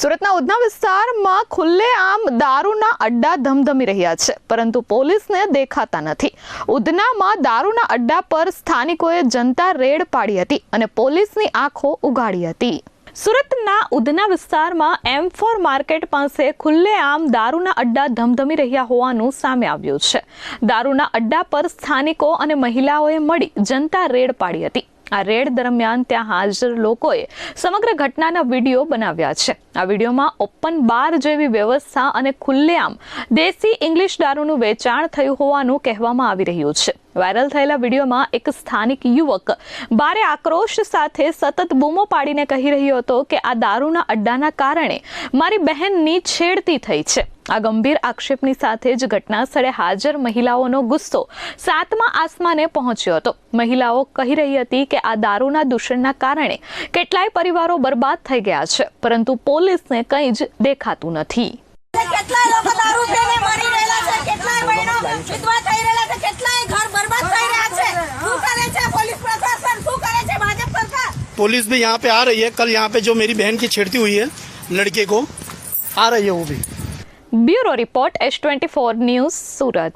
સુરતના ઉધના વિસ્તારમાં ખુલ્લેઆમ દારૂના અડ્ડા ધમધમી રહ્યા છે, પરંતુ પોલીસને દેખાતા નથી. ઉધનામાં દારૂના અડ્ડા પર સ્થાનિકોએ જનતા રેડ પાડી હતી અને પોલીસની આંખો ઉઘાડી હતી. સુરતના ઉધના વિસ્તારમાં M4 માર્કેટ પાસે ખુલ્લેઆમ દારૂના અડ્ડા ધમધમી રહ્યા હોવાનું સામે આવ્યું છે. દારૂના અડ્ડા પર સ્થાનિકો અને મહિલાઓએ મળી જનતા રેડ પાડી હતી. આ રેડ દરમિયાન ત્યાં હાજર લોકોએ સમગ્ર ઘટનાના વિડીયો બનાવ્યા છે. આ વિડીયોમાં ઓપન બાર જેવી વ્યવસ્થા અને ખુલ્લેઆમ દેશી ઇંગ્લિશ દારૂનું વેચાણ થયું હોવાનું કહેવામાં આવી રહ્યું છે. વાયરલ થયેલા વિડીયોમાં એક સ્થાનિક યુવક ભારે આક્રોશ સાથે સતત બૂમો પાડીને કહી રહ્યો હતો કે આ દારૂના અડ્ડાના કારણે મારી બહેનની છેડતી થઈ છે. આ ગંભીર આક્ષેપની સાથે જ ઘટના સ્થળે હાજર મહિલાઓનો ગુસ્સો સાતમા આસમાને પહોંચ્યો હતો. મહિલાઓ કહી રહી હતી કે આ દારૂના દૂષણના કારણે કેટલાય પરિવારો બરબાદ થઈ ગયા છે, પરંતુ પોલીસને કંઈ જ દેખાતું નથી. કેટલાય લોકો દારૂ પીને મરી રહેલા છે, કેટલાય બહેનો વિધવા થઈ રહેલા છે, કેટલાય ઘર બરબાદ થઈ રહ્યા છે. શું કરે છે પોલીસ પ્રશાસન, શું કરે છે ભાજપ સરકાર? पुलिस भी यहाँ पे आ रही है. कल यहाँ पे जो मेरी बहन की छेड़ती हुई है लड़के को, आ रही है वो भी. ब्यूरो रिपोर्ट S24 न्यूज़, सूरत.